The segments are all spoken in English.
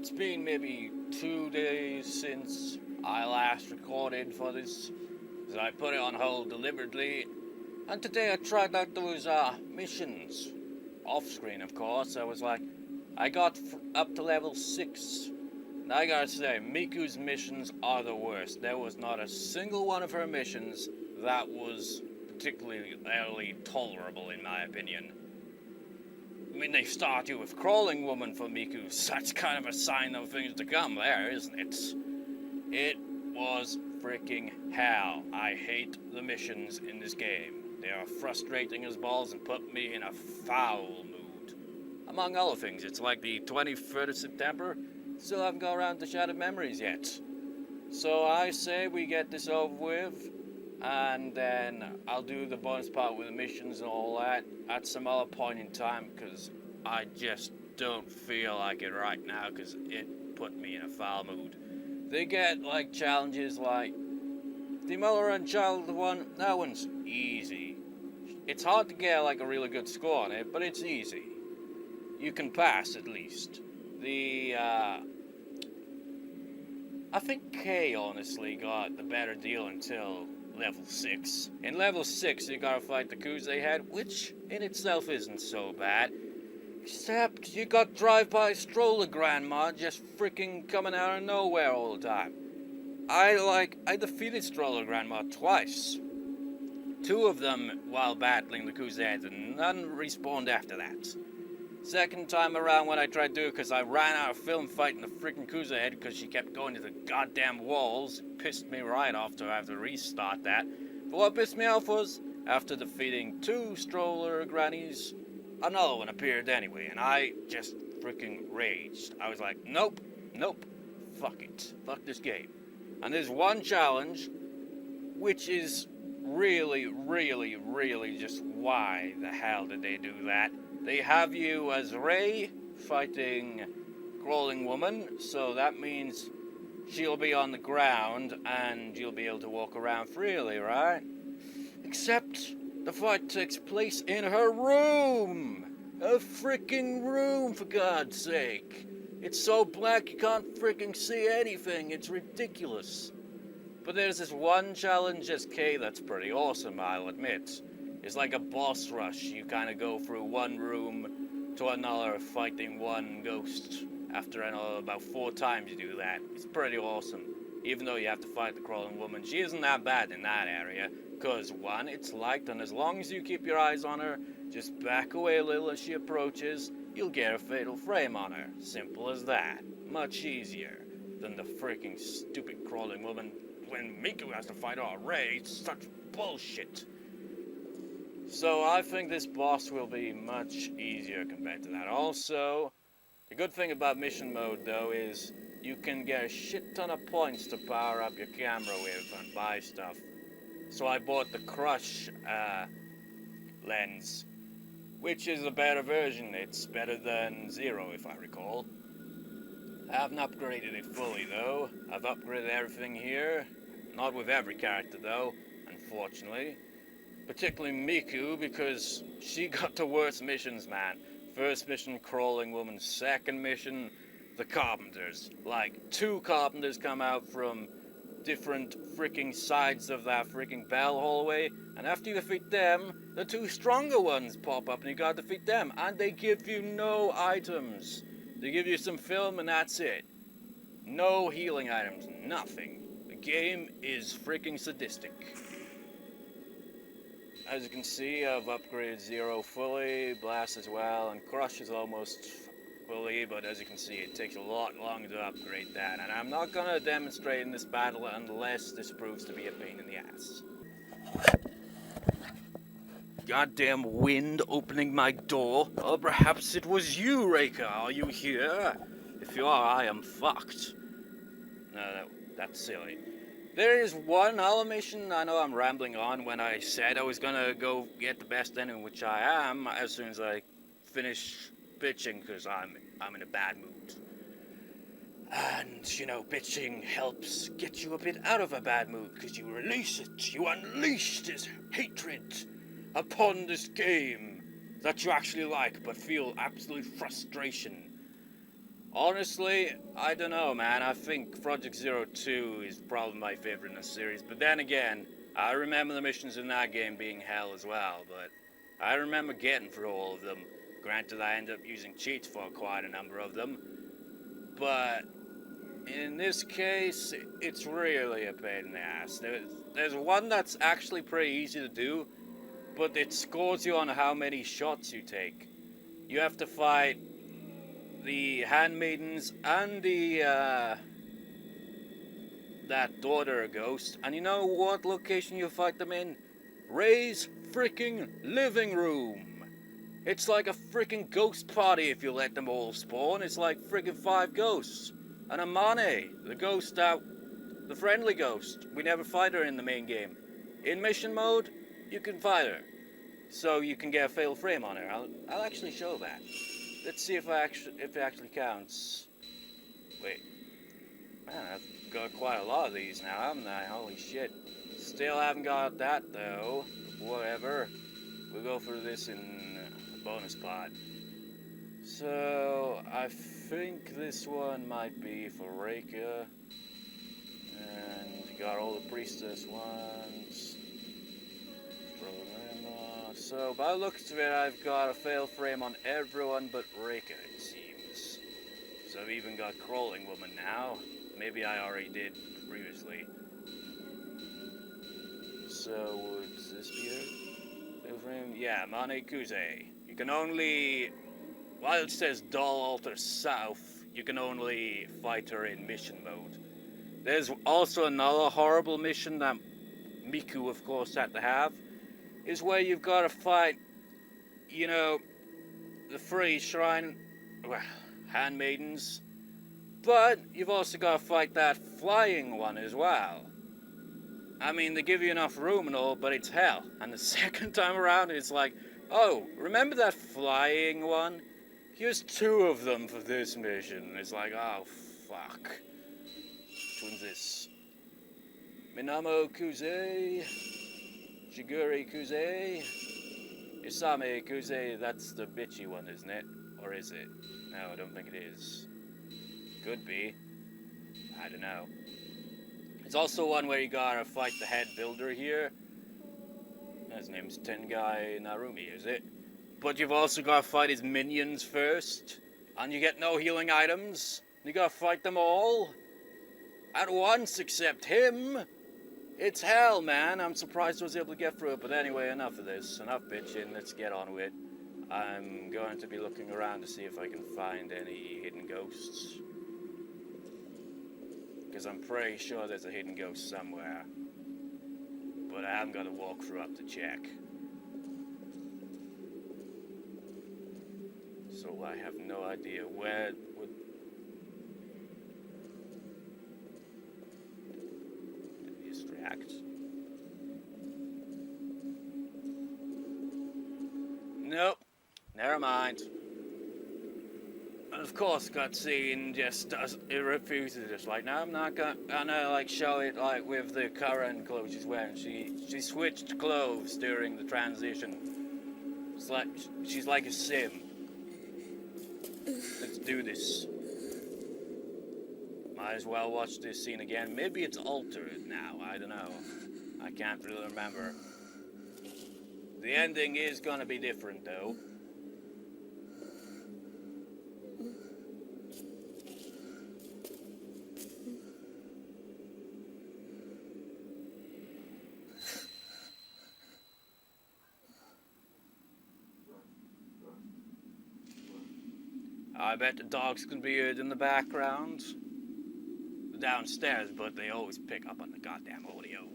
it's been maybe 2 days since I last recorded for this, so I put it on hold deliberately. And today I tried out those missions, off screen of course. I got up to level 6. And I gotta say, Miku's missions are the worst. There was not a single one of her missions that was particularly tolerable in my opinion. I mean, they start you with Crawling Woman for Miku. That's kind of a sign of things to come there, isn't it? It was freaking hell. I hate the missions in this game. They are frustrating as balls and put me in a foul mood. Among other things, it's like the 23rd of September. Still haven't got around to Shattered Memories yet. So I say we get this over with, and then I'll do the bonus part with the missions and all that at some other point in time, because I just don't feel like it right now, because it put me in a foul mood. They get like challenges like the mother and child one. That one's easy. It's hard to get like a really good score on it, but it's easy. You can pass at least. I think Kay honestly got the better deal until level 6. In level 6 you gotta fight the Kuze head, which in itself isn't so bad. Except you got drive-by stroller grandma just freaking coming out of nowhere all the time. I defeated stroller grandma twice. 2 of them while battling the Kuze heads, and none respawned after that. Second time around when I tried to do it, because I ran out of film fighting the freaking Kuze head because she kept going to the goddamn walls. It pissed me right off to have to restart that. But what pissed me off was, after defeating 2 stroller grannies, another one appeared anyway, and I just freaking raged. I was like, nope, fuck it, fuck this game. And there's one challenge, which is really just why the hell did they do that? They have you as Ray fighting Crawling Woman, so that means she'll be on the ground and you'll be able to walk around freely, right? Except the fight takes place in her room! A freaking room, for God's sake! It's so black you can't freaking see anything, it's ridiculous. But there's this one challenge as Kay that's pretty awesome, I'll admit. It's like a boss rush. You kind of go through one room to another, fighting one ghost. After another, about 4 times you do that. It's pretty awesome. Even though you have to fight the Crawling Woman, she isn't that bad in that area. Because, 1, it's light, and as long as you keep your eyes on her, just back away a little as she approaches, you'll get a fatal frame on her. Simple as that. Much easier than the freaking stupid Crawling Woman when Miku has to fight our Ray. It's such bullshit. So I think this boss will be much easier compared to that. Also, the good thing about mission mode though is you can get a shit ton of points to power up your camera with and buy stuff. So I bought the Crush lens, which is a better version. It's better than Zero if I recall. I haven't upgraded it fully though. I've upgraded everything here. Not with every character though, unfortunately. Particularly Miku, because she got the worst missions, man. First mission, Crawling Woman. Second mission, the Carpenters. Like, 2 Carpenters come out from different freaking sides of that freaking bell hallway, and after you defeat them, the 2 stronger ones pop up and you gotta defeat them, and they give you no items. They give you some film and that's it. No healing items, nothing. The game is freaking sadistic. As you can see, I've upgraded Zero fully, Blast as well, and Crush is almost fully, but as you can see, it takes a lot longer to upgrade that, and I'm not gonna demonstrate in this battle unless this proves to be a pain in the ass. Goddamn wind opening my door. Or perhaps it was you, Reika. Are you here? If you are, I am fucked. No, that's silly. There is one other mission. I know I'm rambling on when I said I was gonna go get the best ending, which I am, as soon as I finish bitching, because I'm in a bad mood. And, you know, bitching helps get you a bit out of a bad mood, because you release it. You unleash this hatred upon this game that you actually like, but feel absolute frustration. Honestly, I don't know, man. I think Project Zero 2 is probably my favorite in the series. But then again, I remember the missions in that game being hell as well. But I remember getting through all of them. Granted, I ended up using cheats for quite a number of them. But in this case, it's really a pain in the ass. There's one that's actually pretty easy to do, but it scores you on how many shots you take. You have to fight the handmaidens and that daughter ghost, and you know what location you fight them in? Ray's freaking living room. It's like a freaking ghost party if you let them all spawn. It's like freaking 5 ghosts. And Amane, the ghost out, the friendly ghost. We never fight her in the main game. In mission mode, you can fight her. So you can get a fail frame on her. I'll actually show that. Let's see if it actually counts. Wait. Man, I've got quite a lot of these now, haven't I? Holy shit. Still haven't got that though. Whatever. We'll go through this in the bonus part. So I think this one might be for Reika. And you got all the priestess ones. So by the looks of it, I've got a fail frame on everyone but Reika, it seems. So I've even got Crawling Woman now. Maybe I already did previously. So would this be her? Fail frame? Yeah, Mane Kuze. You can only, while it says Doll Altar South, you can only fight her in mission mode. There's also another horrible mission that Miku, of course, had to have. Is where you've got to fight, you know, the 3 shrine, well, handmaidens, but you've also got to fight that flying one as well. I mean, they give you enough room and all, but it's hell. And the second time around, it's like, oh, remember that flying one? Here's 2 of them for this mission. It's like, oh, fuck. Which one's this? Minamo Kuze. Shiguri Kuze, Isame Kuze, that's the bitchy one, isn't it? Or is it? No, I don't think it is. Could be. I don't know. It's also one where you gotta fight the head builder here. His name's Tengai Narumi, is it? But you've also gotta fight his minions first. And you get no healing items. You gotta fight them all. At once, except him. It's hell, man. I'm surprised I was able to get through it. But anyway, enough of this. Enough bitching. Let's get on with it. I'm going to be looking around to see if I can find any hidden ghosts. Because I'm pretty sure there's a hidden ghost somewhere. But I haven't got a walkthrough up to check. So I have no idea where would... Distract. Nope. Never mind. And of course, cutscene just does, it refuses it. Like, no, I'm not gonna like show it like with the current clothes she's wearing. She switched clothes during the transition. It's like she's like a sim. Let's do this. Might as well watch this scene again. Maybe it's altered now. I don't know. I can't really remember. The ending is gonna be different though. I bet the dogs can be heard in the background. Downstairs, but they always pick up on the goddamn audio.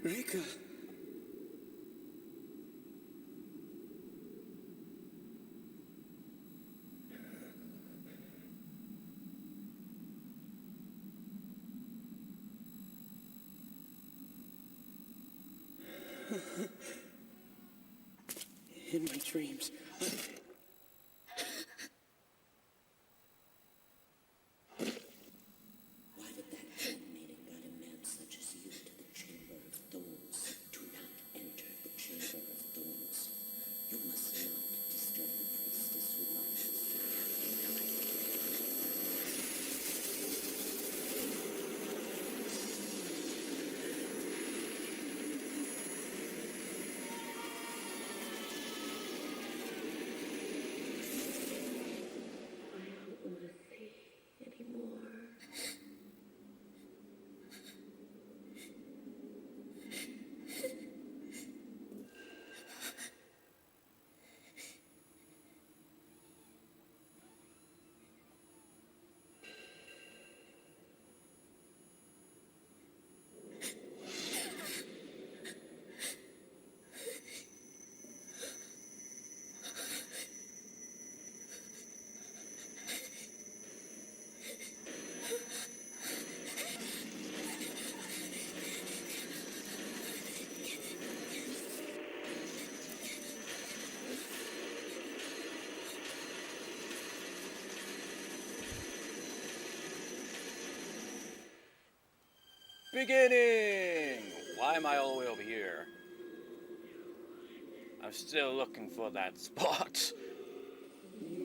Reika. frames. Why did that handmaiden man such as you to the Chamber of Thorns? Do not enter the Chamber of Thorns. You must not disturb the priestess who lies Beginning! Why am I all the way over here? I'm still looking for that spot.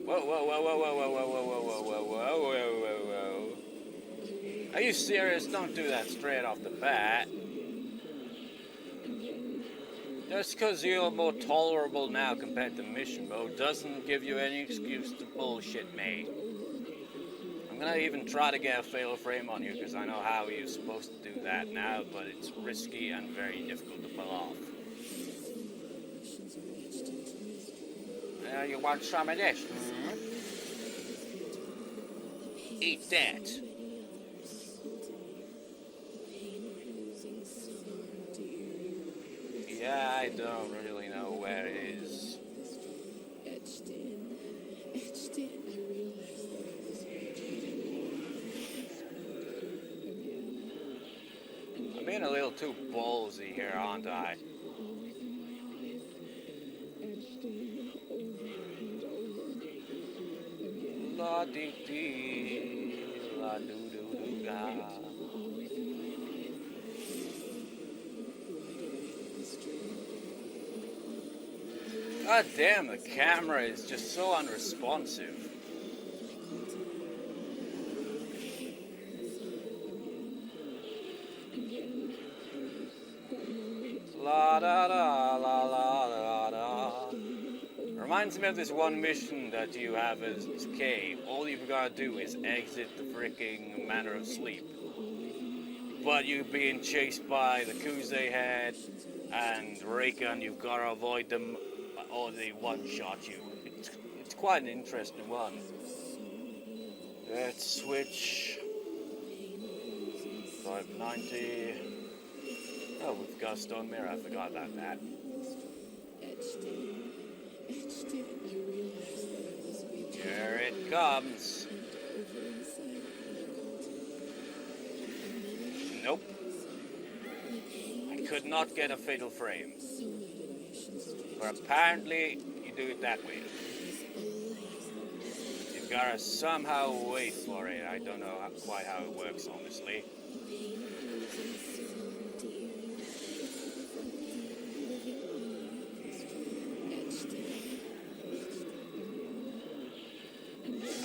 Whoa, whoa, whoa, whoa, whoa, whoa, whoa, whoa, whoa, whoa, whoa, whoa, whoa, whoa. Are you serious? Don't do that straight off the bat. Just because you're more tolerable now compared to mission mode doesn't give you any excuse to bullshit me. I'm gonna even try to get a fatal frame on you because I know how you're supposed to do that now, but it's risky and very difficult to pull off. You want some of this? Hmm? Eat that. Yeah, I don't really know where it is. I'm being a little too ballsy here, aren't I? La dee dee, la doo doo doo ga. God damn, the camera is just so unresponsive. La da da la la la da. Reminds me of this one mission that you have as Kay. All you've got to do is exit the freaking Manor of Sleep. But you're being chased by the Kuze head and Rika, and you've got to avoid them or they one-shot you. It's quite an interesting one. Let's switch. 590. Oh, we've got a stone mirror. I forgot about that. Here it comes. Nope. I could not get a fatal frame. But apparently, you do it that way. You've got to somehow wait for it. I don't know quite how it works, honestly.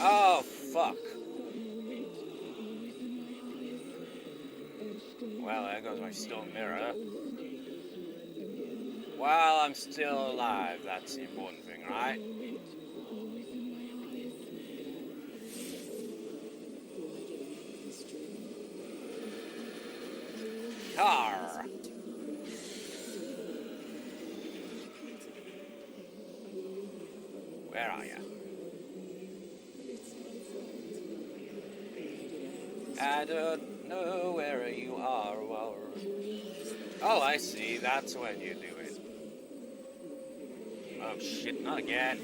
Oh, fuck. Well, there goes my stone mirror. While I'm still alive, that's the important thing, right? Car. Where are you? I don't know where you are. Oh, I see. That's when you do it. Oh shit, not again.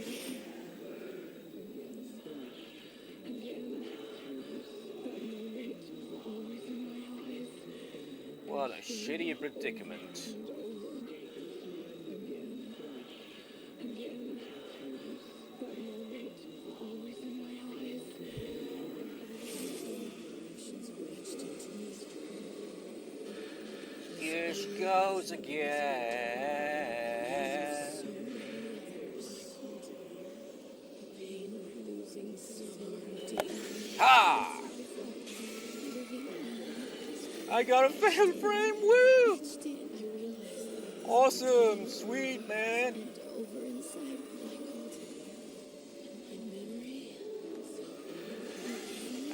What a shitty predicament. Here she goes again. Ha! I got a fatal frame, woo! Awesome, sweet, man.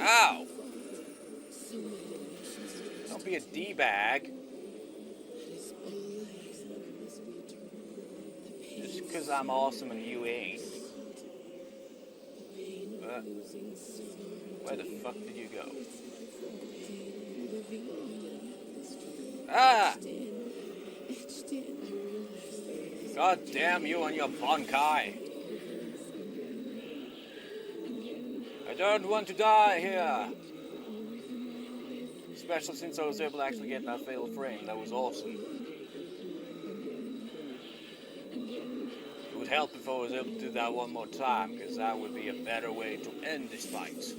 Ow! Don't be a D-bag. Just because I'm awesome and you ain't. Where the fuck did you go? Ah! God damn you and your Bonkai. I don't want to die here. Especially since I was able to actually get that fatal frame. That was awesome. It would help if I was able to do that one more time, because that would be a better way to end this fight.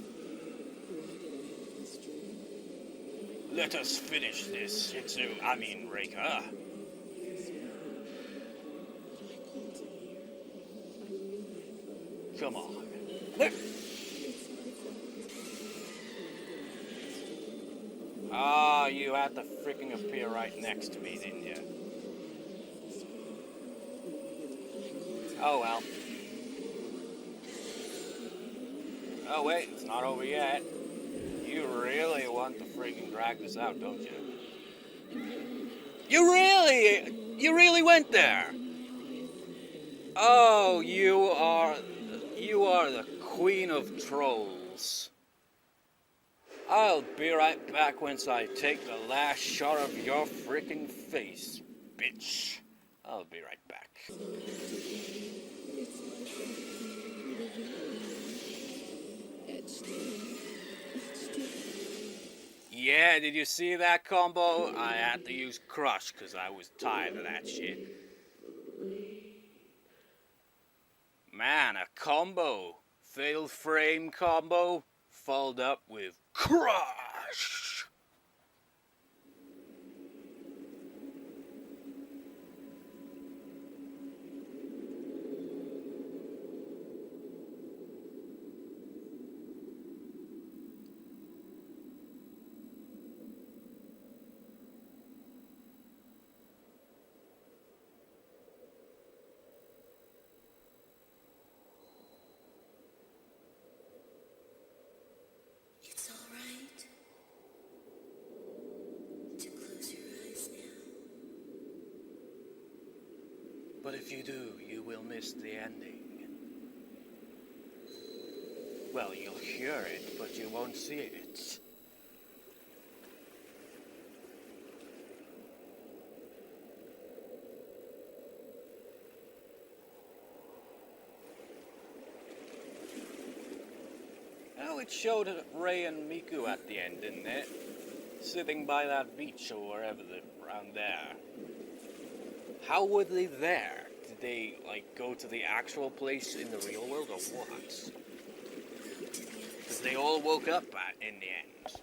Let us finish this, Reika. Come on. Ah, you had to freaking appear right next to me, didn't you? Oh well. Oh wait, it's not over yet. You really want to freaking drag this out, don't you? You really went there. Oh, you are the queen of trolls. I'll be right back once I take the last shot of your freaking face, bitch. I'll be right back. Yeah, did you see that combo? I had to use Crush because I was tired of that shit. Man, a combo. Fatal frame combo followed up with Crush. It's all right to close your eyes now. But if you do, you will miss the ending. Well, you'll hear it, but you won't see it. Oh, it showed Rei and Miku at the end, didn't it? Sitting by that beach or wherever, around there. How were they there? Did they, go to the actual place in the real world, or what? Because they all woke up in the end.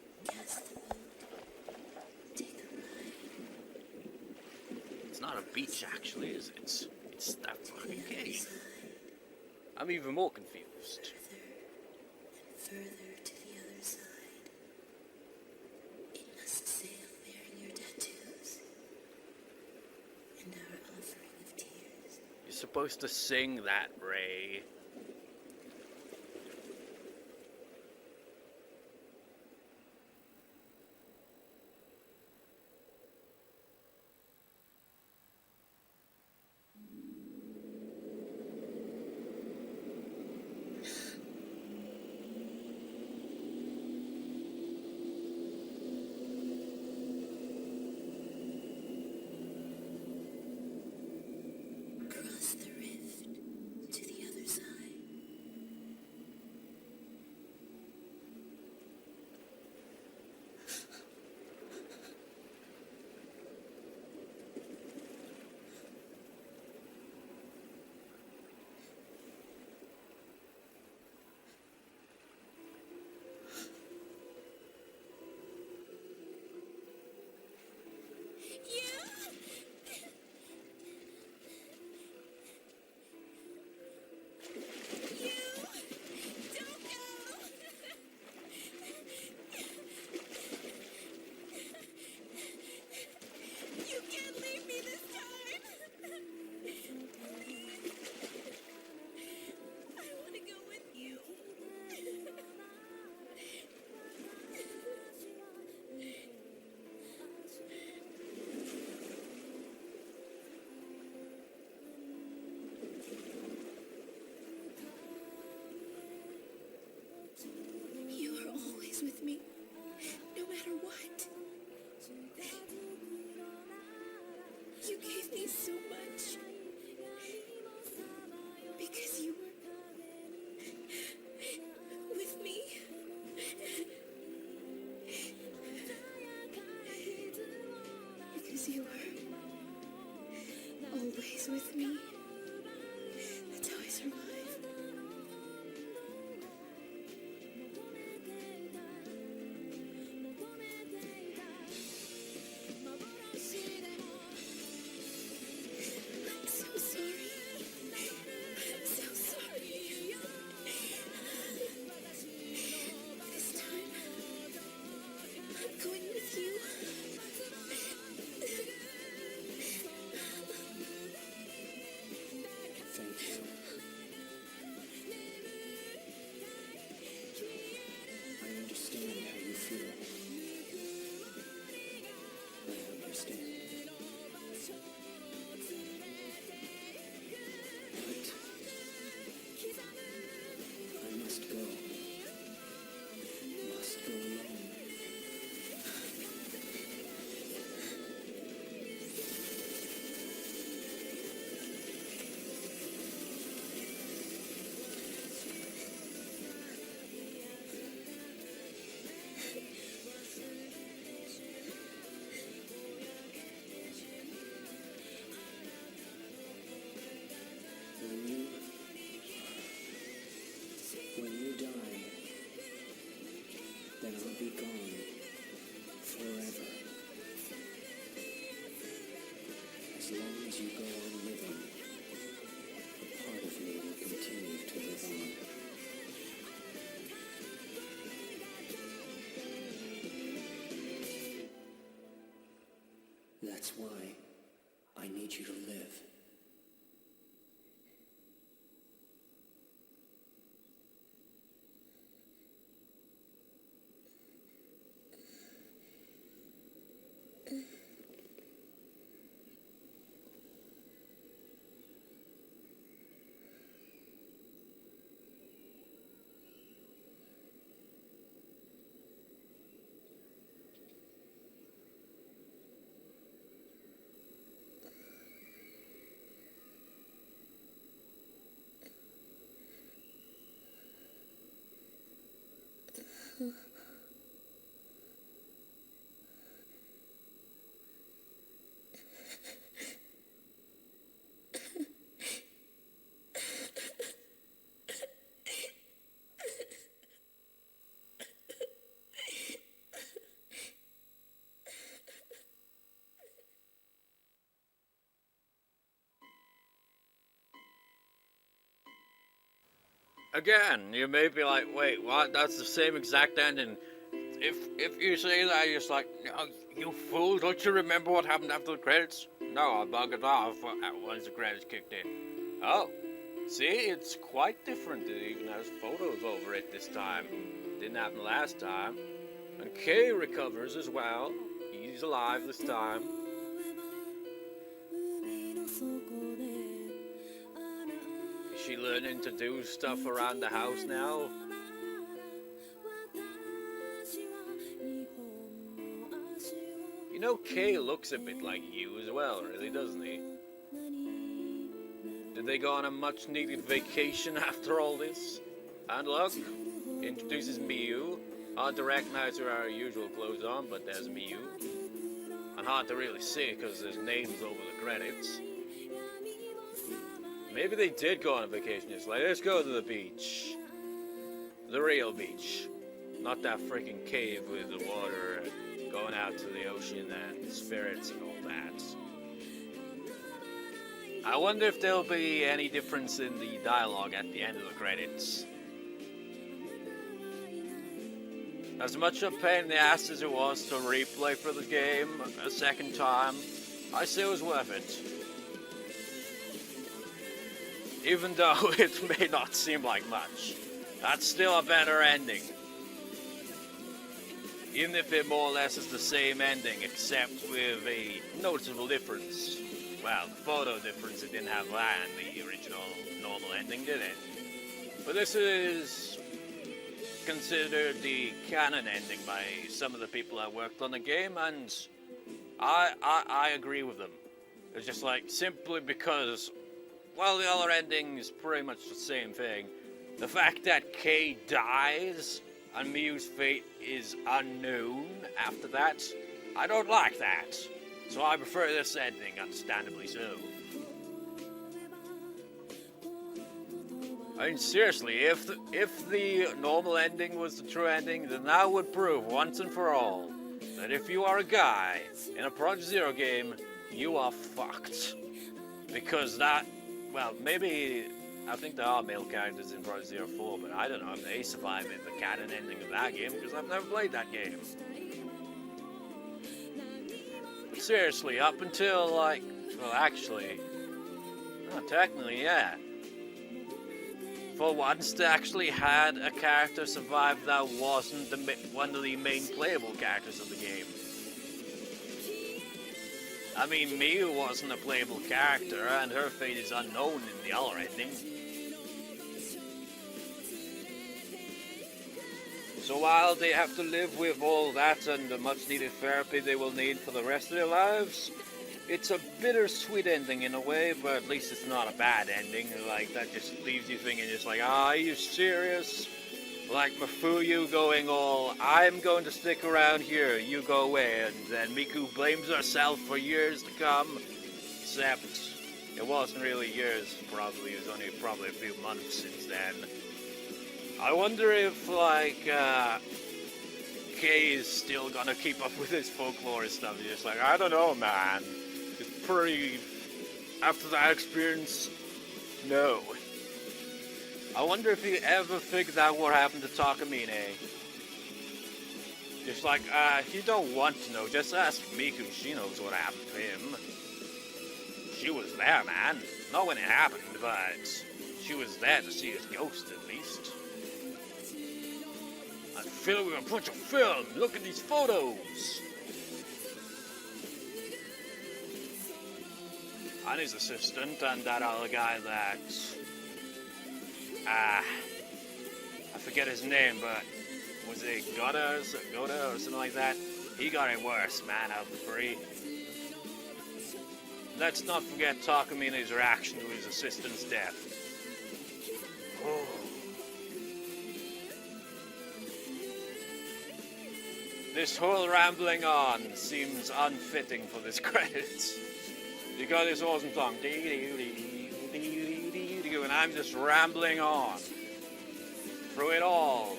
It's not a beach, actually, is it? It's that fucking cave. I'm even more confused. Further to the other side. It must sail bearing your tattoos and our offering of tears. You're supposed to sing that, Rei. Cross the rift to the other side. so much. Because you were with me. Because you were always with me. That's how I survive. I'm so sorry. I'm so sorry. This time, I'm going with you. Thank you. I understand how you feel. I understand. But I must go. Must go alone. When you die, then I'll be gone forever. As long as you go on living, a part of me will continue to live on. That's why I need you to live. Again, you may be like, wait, what? That's the same exact ending. If you say that, you're just like, oh, you fool, don't you remember what happened after the credits? No, I bugged off once the credits kicked in. Oh, see, it's quite different. It even has photos over it this time. Didn't happen last time. And Kay recovers as well. He's alive this time. Is she learning to do stuff around the house now? You know, Kay looks a bit like you as well, really, doesn't he? Did they go on a much needed vacation after all this? And look, introduces Miyu. Hard to recognize her our usual clothes on, but there's Miyu. And hard to really see because there's names over the credits. Maybe they did go on a vacation. It's like, let's go to the beach. The real beach. Not that freaking cave with the water going out to the ocean and spirits and all that. I wonder if there'll be any difference in the dialogue at the end of the credits. As much a pain in the ass as it was to replay for the game a second time, I say it was worth it. Even though it may not seem like much, that's still a better ending. Even if it more or less is the same ending, except with a noticeable difference. Well, the photo difference, it didn't have that in the original normal ending, did it? But this is considered the canon ending by some of the people that worked on the game, and I agree with them. It's just like, simply because, while the other ending is pretty much the same thing, the fact that Kay dies and Miyu's fate is unknown after that, I don't like that. So I prefer this ending, understandably so. I mean, seriously, if the normal ending was the true ending, then that would prove once and for all that if you are a guy in a Project Zero game, you are fucked. Because that, well, maybe, I think there are male characters in Project Zero 4, but I don't know if they survive in the canon ending of that game, because I've never played that game. But seriously, up until, like, well, actually, technically, yeah. For once, they actually had a character survive that wasn't one of the main playable characters of the game. I mean, Miyu wasn't a playable character, and her fate is unknown in the other ending. So while they have to live with all that and the much-needed therapy they will need for the rest of their lives, it's a bittersweet ending in a way, but at least it's not a bad ending. Like, that just leaves you thinking, just like, are you serious? Like Mafuyu going all, I'm going to stick around here, you go away, and then Miku blames herself for years to come. Except, it wasn't really years, probably, it was only probably a few months since then. I wonder if, like, Kay is still gonna keep up with his folklore stuff. He's just like, I don't know, man. It's pretty... After that experience, no. I wonder if he ever figured out what happened to Takamine. Just like, you don't want to know, just ask Miku, she knows what happened to him. She was there, man. Not when it happened, but she was there to see his ghost, at least. And film with a bunch of film, look at these photos! And his assistant, and that other guy that... I forget his name, but was it Goda or something like that? He got it worse, man, out of the three. Let's not forget Takamine's reaction to his assistant's death. Oh. This whole rambling on seems unfitting for this credits. Because it's awesome song. And I'm just rambling on through it all.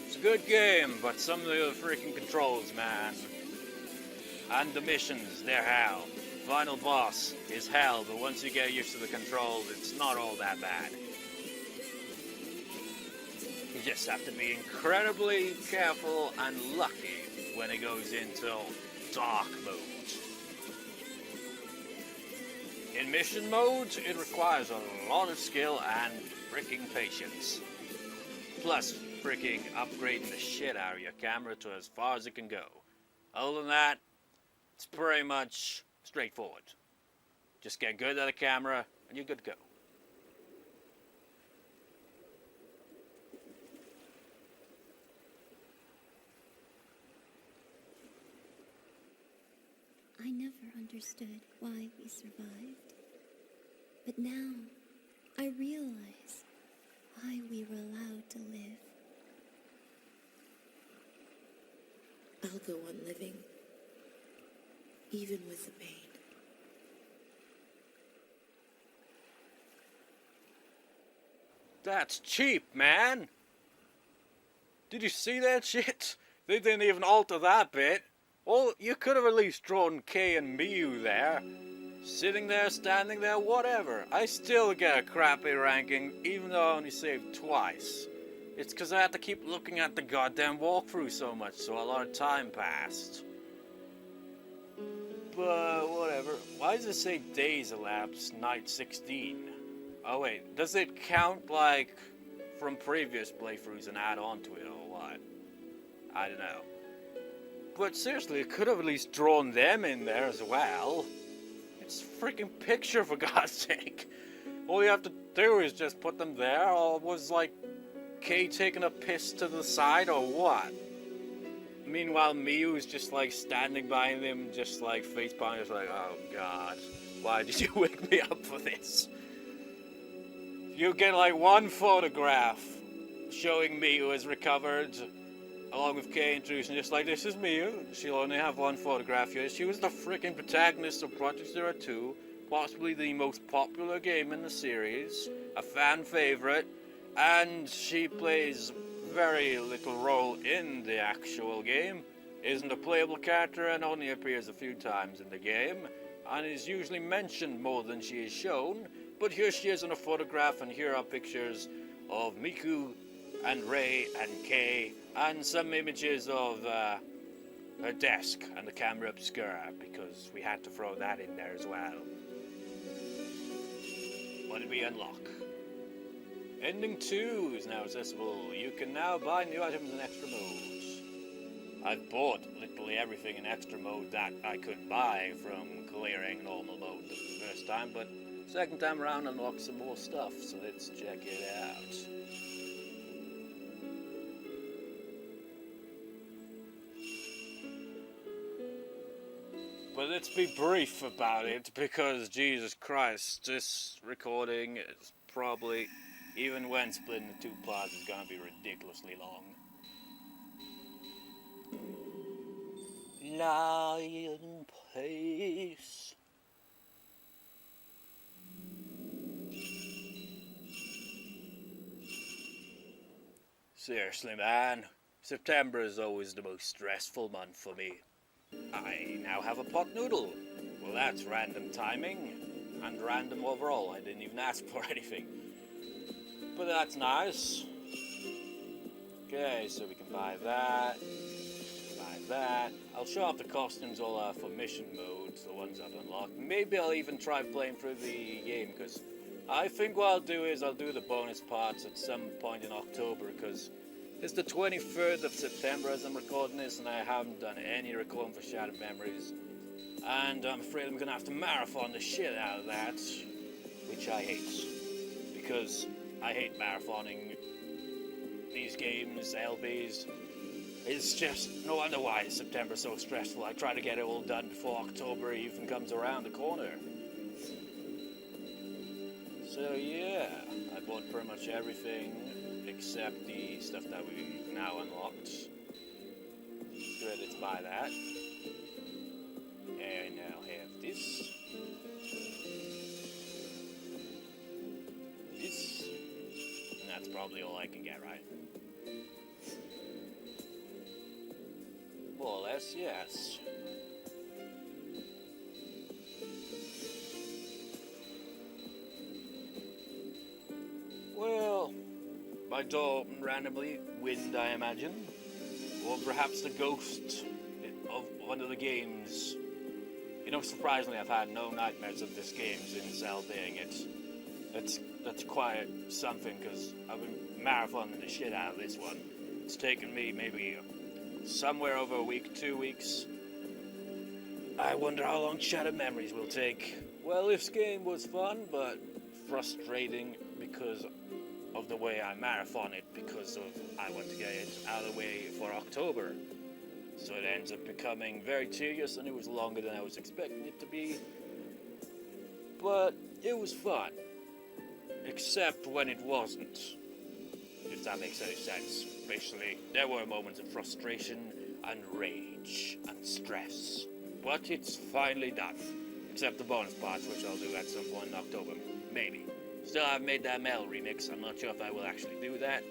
It's a good game, but some of the freaking controls, man. And the missions, they're hell. Final boss is hell, but once you get used to the controls, it's not all that bad. You just have to be incredibly careful and lucky when it goes into dark mode. In mission modes, it requires a lot of skill and freaking patience. Plus, freaking upgrading the shit out of your camera to as far as it can go. Other than that, it's pretty much straightforward. Just get good at a camera, and you're good to go. I never understood why we survived. But now, I realize why we were allowed to live. I'll go on living, even with the pain. That's cheap, man! Did you see that shit? They didn't even alter that bit. Well, you could have at least drawn Kay and Miyu there. Sitting there, standing there, whatever. I still get a crappy ranking, even though I only saved twice. It's because I had to keep looking at the goddamn walkthrough so much, so a lot of time passed. But whatever. Why does it say days elapsed, night 16? Oh wait, does it count like from previous playthroughs and add on to it or what? I don't know. But seriously, it could have at least drawn them in there as well. It's a freaking picture, for God's sake. All you have to do is just put them there, or was like Kay taking a piss to the side or what? Meanwhile, Miyu's just like standing behind him, just like face palm, just like, oh god, why did you wake me up for this? You get like one photograph showing Miyu has recovered, along with Kei introducing, just like, this is Miyu. She'll only have one photograph here. She was the freaking protagonist of Project Zero 2, possibly the most popular game in the series, a fan favorite, and she plays very little role in the actual game, isn't a playable character and only appears a few times in the game, and is usually mentioned more than she is shown, but here she is in a photograph, and here are pictures of Miku and Rei and Kei, and some images of her desk and the camera obscura, because we had to throw that in there as well. What did we unlock? Ending 2 is now accessible. You can now buy new items in extra modes. I've bought literally everything in extra mode that I could buy from clearing normal mode the first time, but second time around unlocked some more stuff, so let's check it out. But let's be brief about it, because Jesus Christ, this recording is probably, even when split into 2 parts, is gonna be ridiculously long. Lie in peace. Seriously, man, September is always the most stressful month for me. I now have a pot noodle. Well, that's random timing, and random overall. I didn't even ask for anything. But that's nice. Okay, so we can buy that. Buy that. I'll show off the costumes all for mission modes, the ones I've unlocked. Maybe I'll even try playing through the game, because I think what I'll do is I'll do the bonus parts at some point in October, because it's the 23rd of September as I'm recording this, and I haven't done any recording for Shattered Memories. And I'm afraid I'm gonna have to marathon the shit out of that, which I hate. Because I hate marathoning these games, LBs. It's just no wonder why September's so stressful. I try to get it all done before October even comes around the corner. So yeah, I bought pretty much everything except the stuff that we now unlocked. Good, let's buy that. And now have this. This. And that's probably all I can get, right? More or less, yes. Well, my door opened randomly, wind I imagine, or perhaps the ghost of one of the games. You know, surprisingly, I've had no nightmares of this game since LBing it. That's quite something, because I've been marathoning the shit out of this one. It's taken me maybe somewhere over a week, 2 weeks. I wonder how long Shattered Memories will take. Well, this game was fun, but frustrating because of the way I marathon it, because of I want to get it out of the way for October. So it ends up becoming very tedious, and it was longer than I was expecting it to be. But it was fun. Except when it wasn't. If that makes any sense. Basically, there were moments of frustration and rage and stress. But it's finally done. Except the bonus parts, which I'll do at some point in October. Maybe. Still haven't made that Mel remix. I'm not sure if I will actually do that.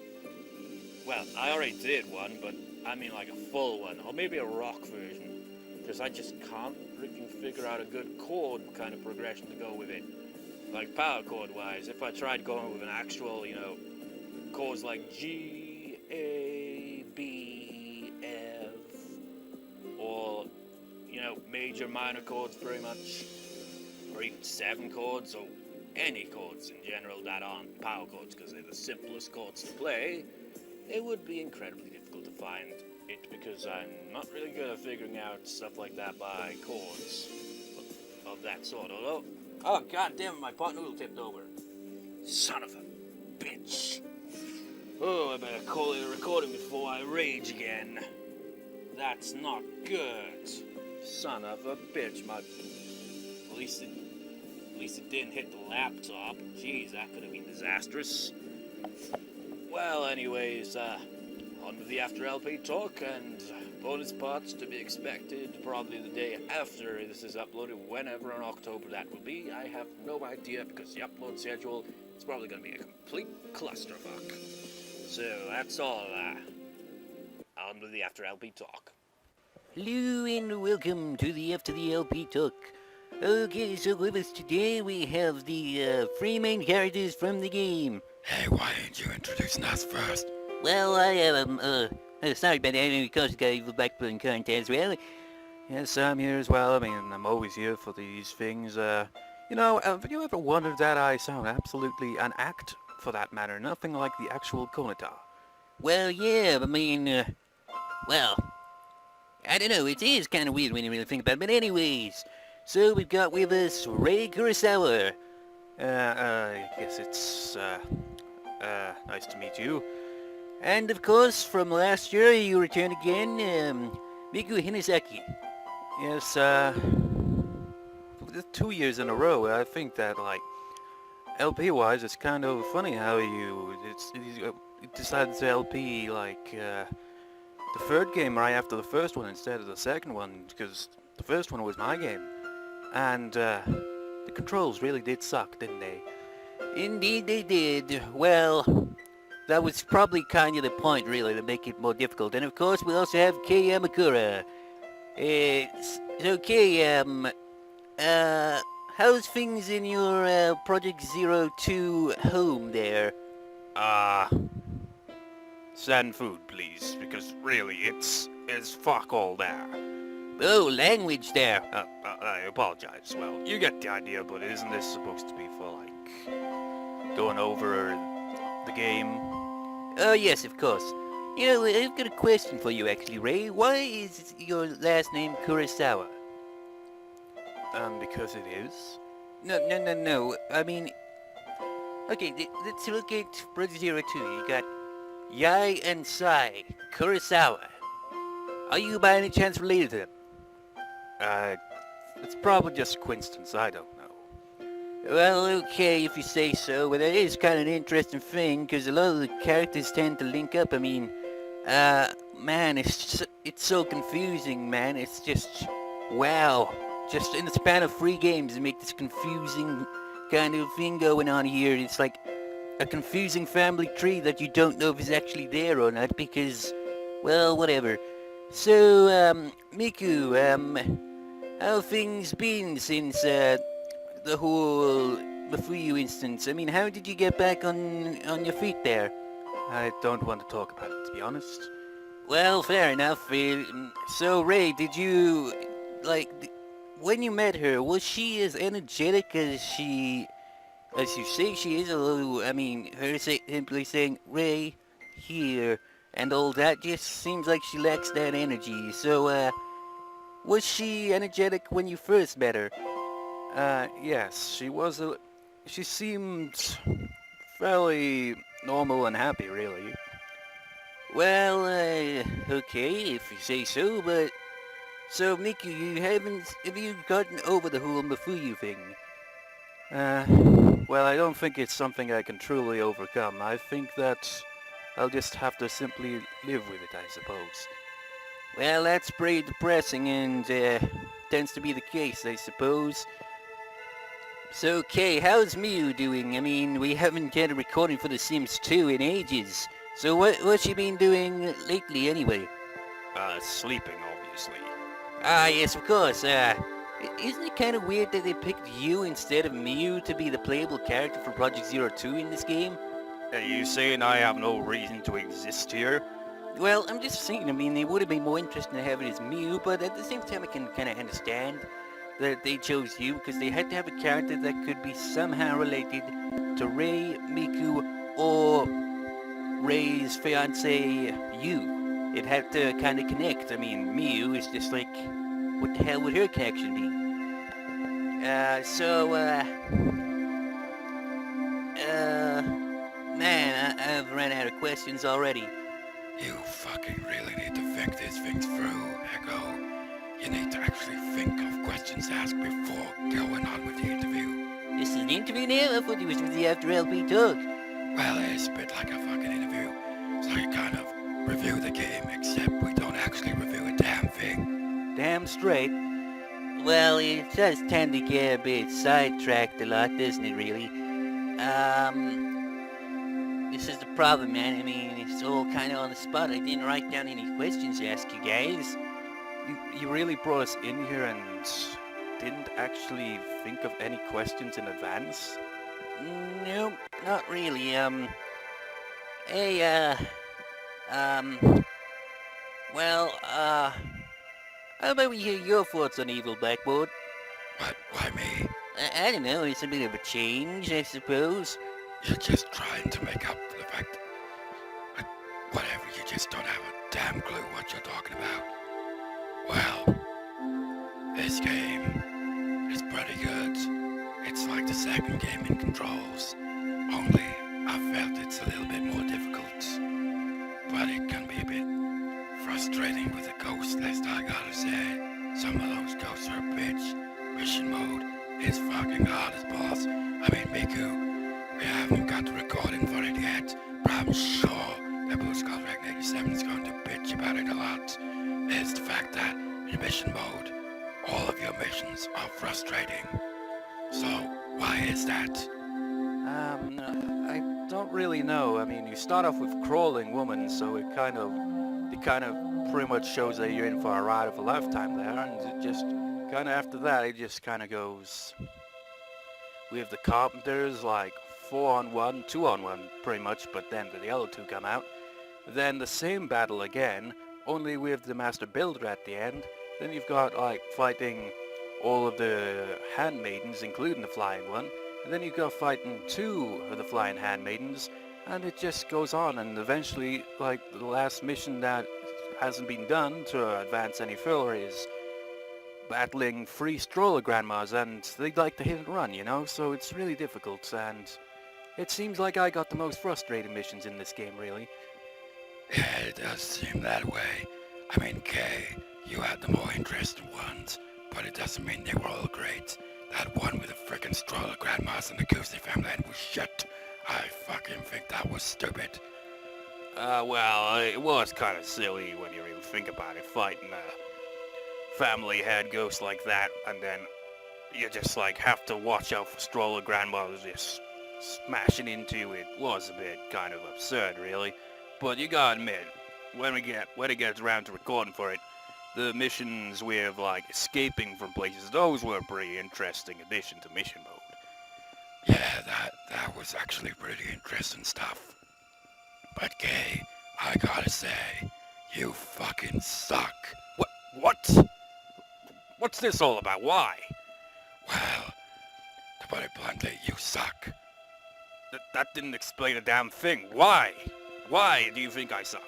Well, I already did one, but I mean like a full one. Or maybe a rock version. Because I just can't freaking figure out a good chord kind of progression to go with it. Like power chord wise, if I tried going with an actual, chords like G, A, B, F, or, major minor chords pretty much, or even 7 chords, or any chords in general that aren't power chords, because they're the simplest chords to play, it would be incredibly difficult to find it, because I'm not really good at figuring out stuff like that by chords of that sort, although, oh god damn it, my pot noodle tipped over. Son of a bitch. Oh, I better call it a recording before I rage again. That's not good. Son of a bitch, At least it didn't hit the laptop. Jeez, that could have been disastrous. Well, anyways, on with the After LP talk, and bonus parts to be expected probably the day after this is uploaded, whenever in October that will be. I have no idea, because the upload schedule is probably going to be a complete clusterfuck. So, that's all, on with the After LP talk. Hello and welcome to the After the LP talk. Okay, so with us today we have the three main characters from the game. Hey, why ain't you introducing us first? Well, I am, sorry about that, because I got evil backbone content as well. Yes, I'm here as well. I mean, I'm always here for these things. You know, have you ever wondered that I sound absolutely an act, for that matter, nothing like the actual Konata? Well, yeah, I mean, well, I don't know, it is kind of weird when you really think about it, but anyways, so we've got with us Rei Kurosawa. I guess it's, nice to meet you. And of course, from last year, you returned again, Miku Hinazaki. Yes, 2 years in a row. I think that, like, LP-wise, it's kind of funny how you decided to LP, like, the third game right after the first one instead of the second one, because the first one was my game. And, the controls really did suck, didn't they? Indeed they did. Well, that was probably kind of the point, really, to make it more difficult. And of course, we also have Kei Yamakura. So Kei, how's things in your, Project Zero 2 home there? Send food, please, because really, it's fuck all there. Oh, language there. I apologize. Well, you get the idea, but isn't this supposed to be for, like, going over the game? Oh, yes, of course. You know, I've got a question for you, actually, Rei. Why is your last name Kurosawa? Because it is. No. I mean... Okay, let's look at Project Zero 2. You got Yai and Sai, Kurosawa. Are you by any chance related to them? It's probably just coincidence, I don't know. Well, okay, if you say so, but that is kind of an interesting thing, because a lot of the characters tend to link up. I mean, man, it's so confusing, man. It's just, wow. Just in the span of 3 games, they make this confusing kind of thing going on here. It's like a confusing family tree that you don't know if is actually there or not, because, well, whatever. So, Miku, how have things been since, the whole Mafuyu instance? I mean, how did you get back on your feet there? I don't want to talk about it, to be honest. Well, fair enough. So, Rei, did you, like, when you met her, was she as energetic as you say she is? Although, I mean, her simply saying, Rei, here, and all that just seems like she lacks that energy. So, was she energetic when you first met her? Yes, she seemed fairly normal and happy, really. Well, okay, if you say so, but... So, Miku, have you gotten over the whole Mafuyu thing? Well, I don't think it's something I can truly overcome. I think that I'll just have to simply live with it, I suppose. Well, that's pretty depressing, and, tends to be the case, I suppose. So, okay, how's Miu doing? I mean, we haven't had a recording for The Sims 2 in ages. So what's she been doing lately, anyway? Sleeping, obviously. Ah, yes, of course. Isn't it kind of weird that they picked you instead of Miu to be the playable character for Project Zero 2 in this game? Are you saying I have no reason to exist here? Well, I'm just saying, I mean, it would have been more interesting to have it as Miu, but at the same time I can kind of understand that they chose you, because they had to have a character that could be somehow related to Rei, Miku, or Rei's fiancé, Yu. It had to kind of connect. I mean, Miu is just like, what the hell would her connection be? Man, I've run out of questions already. You fucking really need to think these things through, Echo. You need to actually think of questions to ask before going on with the interview. This is an interview now? I thought it was with the After LP talk. Well, it's a bit like a fucking interview. So you kind of review the game, except we don't actually review a damn thing. Damn straight. Well, it does tend to get a bit sidetracked a lot, doesn't it, really? This is the problem, man. I mean, it's all kind of on the spot. I didn't write down any questions to ask you guys. You really brought us in here and didn't actually think of any questions in advance? No, not really. How about we hear your thoughts on Evil Blackboard? What? Why me? I don't know, it's a bit of a change, I suppose. You're just trying to make up for the fact that whatever, you just don't have a damn clue what you're talking about. Well, this game is pretty good. It's like the second game in Controls, only I felt it's a little bit more difficult. But it can be a bit frustrating with the ghost list, I gotta say. Some of those ghosts are a bitch. Mission mode is fucking hard as balls. I mean, Miku, we haven't got the recording for it yet, but I'm sure that Blue Skull Dragon 87 is going to bitch about it a lot. Is the fact that in mission mode, all of your missions are frustrating. So, why is that? I don't really know. I mean, you start off with Crawling Woman, so it kind of pretty much shows that you're in for a ride of a lifetime there, and it just kind of after that, it just kind of goes. We have the Carpenters, like 4-on-1, 2-on-1, pretty much, but then the other two come out. Then the same battle again, only with the Master Builder at the end. Then you've got, like, fighting all of the handmaidens, including the flying one. And then you've got fighting 2 of the flying handmaidens. And it just goes on, and eventually, like, the last mission that hasn't been done to advance any further is battling 3 stroller grandmas, and they like to hit and run, you know? So it's really difficult, and it seems like I got the most frustrating missions in this game, really. Yeah, it does seem that way. I mean, Kay, you had the more interesting ones, but it doesn't mean they were all great. That one with the frickin' stroller grandmas and the Goosey family was shit. I fucking think that was stupid. Well, it was kind of silly when you really think about it, fighting a family head ghost like that, and then you just, like, have to watch out for stroller grandmas just smashing into you. It was a bit kind of absurd, really. But you gotta admit, when it gets around to recording for it, the missions with, like, escaping from places, those were a pretty interesting addition to mission mode. Yeah, that was actually pretty interesting stuff. But Kay, I gotta say, you fucking suck. What? What's this all about? Why? Well, to put it bluntly, you suck. That didn't explain a damn thing. Why? Why do you think I suck?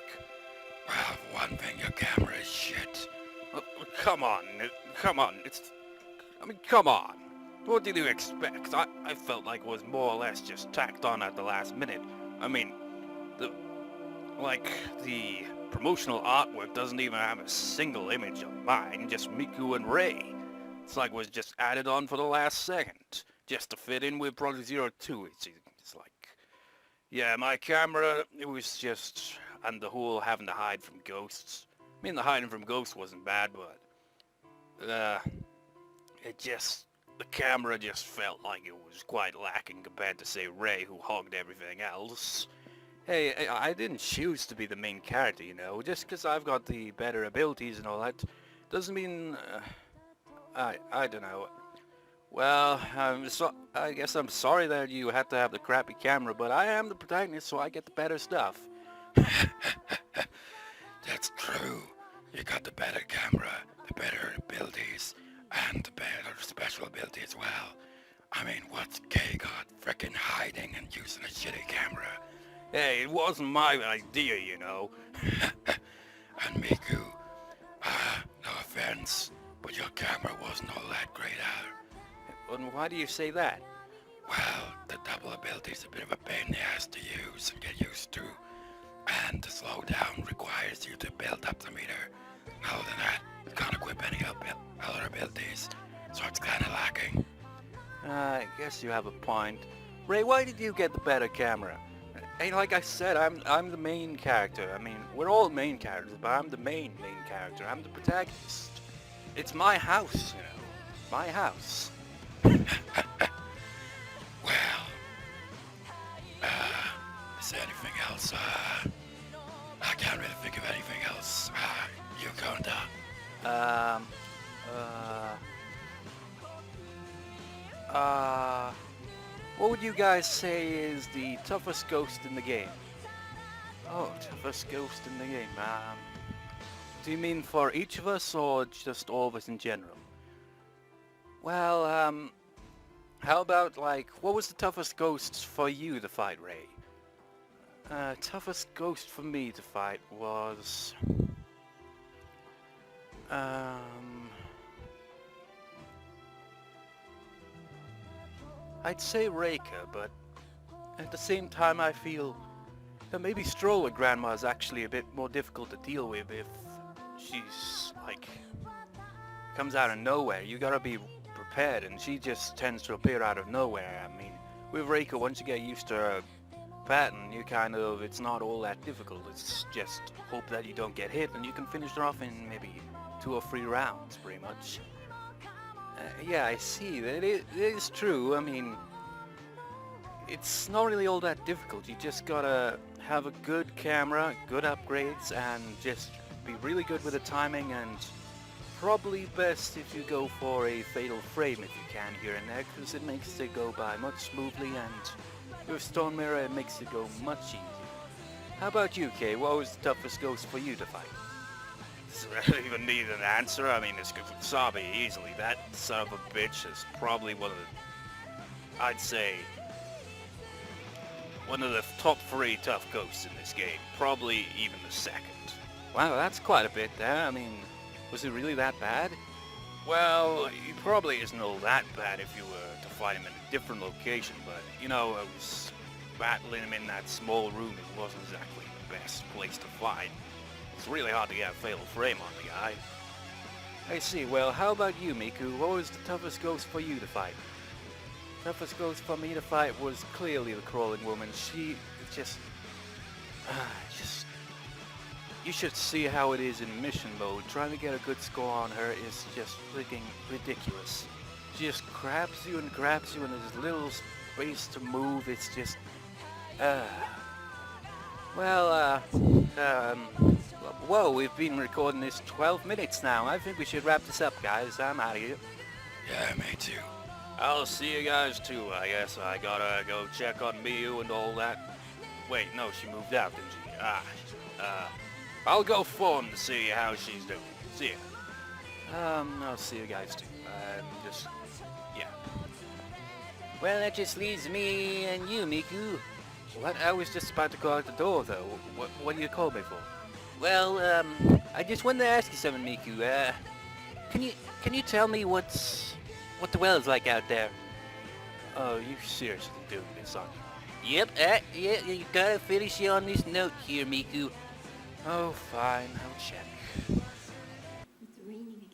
Well, for one thing, your camera is shit. Come on, come on. Come on. What did you expect? I felt like it was more or less just tacked on at the last minute. I mean, the promotional artwork doesn't even have a single image of mine, just Miku and Ray. It's like it was just added on for the last second, just to fit in with Project Zero 2. It's like, yeah, my camera, it was just, and the whole having to hide from ghosts. I mean, the hiding from ghosts wasn't bad, but, the camera just felt like it was quite lacking compared to, say, Ray, who hogged everything else. Hey, I didn't choose to be the main character, you know. Just because I've got the better abilities and all that doesn't mean... I don't know. Well, I guess I'm sorry that you had to have the crappy camera, but I am the protagonist, so I get the better stuff. That's true. You got the better camera, the better abilities, and the better special ability as well. I mean, what's Kay got frickin' hiding and using a shitty camera? Hey, it wasn't my idea, you know. And Miku, no offense, but your camera wasn't all that great either. And why do you say that? Well, the double ability is a bit of a pain in the ass to use and get used to. and to slow down requires you to build up the meter. Other than that, you can't equip any other abilities, so it's kind of lacking. I guess you have a point. Ray, why did you get the better camera? Hey, like I said, I'm the main character. I mean, we're all main characters, but I'm the main character. I'm the protagonist. It's my house, you know. My house. Well, is there anything else? I can't really think of anything else. You go, Doc. What would you guys say is the toughest ghost in the game? Oh, toughest ghost in the game. Do you mean for each of us or just all of us in general? Well, how about like, what was the toughest ghost for you to fight, Ray? Toughest ghost for me to fight was... I'd say Reika, but at the same time I feel that maybe Stroller Grandma is actually a bit more difficult to deal with if she's like comes out of nowhere. You gotta be prepared, and she just tends to appear out of nowhere. I mean, with Reika, once you get used to her pattern, it's not all that difficult. It's just hope that you don't get hit, and you can finish her off in maybe 2 or 3 rounds, pretty much. Yeah, I see. It is true. I mean, it's not really all that difficult. You just gotta have a good camera, good upgrades, and just be really good with the timing, and probably best if you go for a fatal frame if you can here and there, because it makes it go by much smoothly, and with Stone Mirror it makes it go much easier. How about you, Kay? What was the toughest ghost for you to fight? Does it even need an answer? I mean, it's Sabi easily. That son of a bitch is probably I'd say, one of the top 3 tough ghosts in this game. Probably even the second. Wow, that's quite a bit there. I mean, was it really that bad? Well, he probably isn't all that bad if you were to fight him in a different location, but, you know, I was battling him in that small room. It wasn't exactly the best place to fight. It's really hard to get a fatal frame on the guy. I see. Well, how about you, Miku? What was the toughest ghost for you to fight? Toughest ghost for me to fight was clearly the crawling woman. She just... You should see how it is in mission mode. Trying to get a good score on her is just freaking ridiculous. She just grabs you and grabs you, and there's little space to move. It's just... Whoa, we've been recording this 12 minutes now. I think we should wrap this up, guys. I'm out of here. Yeah, me too. I'll see you guys too, I guess. I gotta go check on Miyu and all that. Wait, no, she moved out, didn't she? I'll go phone to see how she's doing. See ya. I'll see you guys too. Yeah. Well, that just leaves me and you, Miku. What? I was just about to go out the door, though. What do you call me for? Well, I just wanted to ask you something, Miku. Can you tell me what the weather's like out there? Oh, you seriously doing this, aren't you? Yep, yeah, you gotta finish you on this note here, Miku. Oh, fine. I'll check. It's raining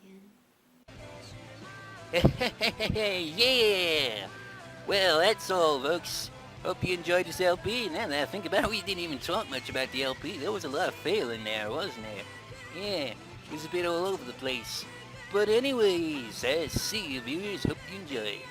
again. Yeah! Well, that's all, folks. Hope you enjoyed this LP. Now that I think about it, we didn't even talk much about the LP. There was a lot of fail in there, wasn't there? Yeah, it was a bit all over the place. But anyways, see you, viewers. Hope you enjoyed.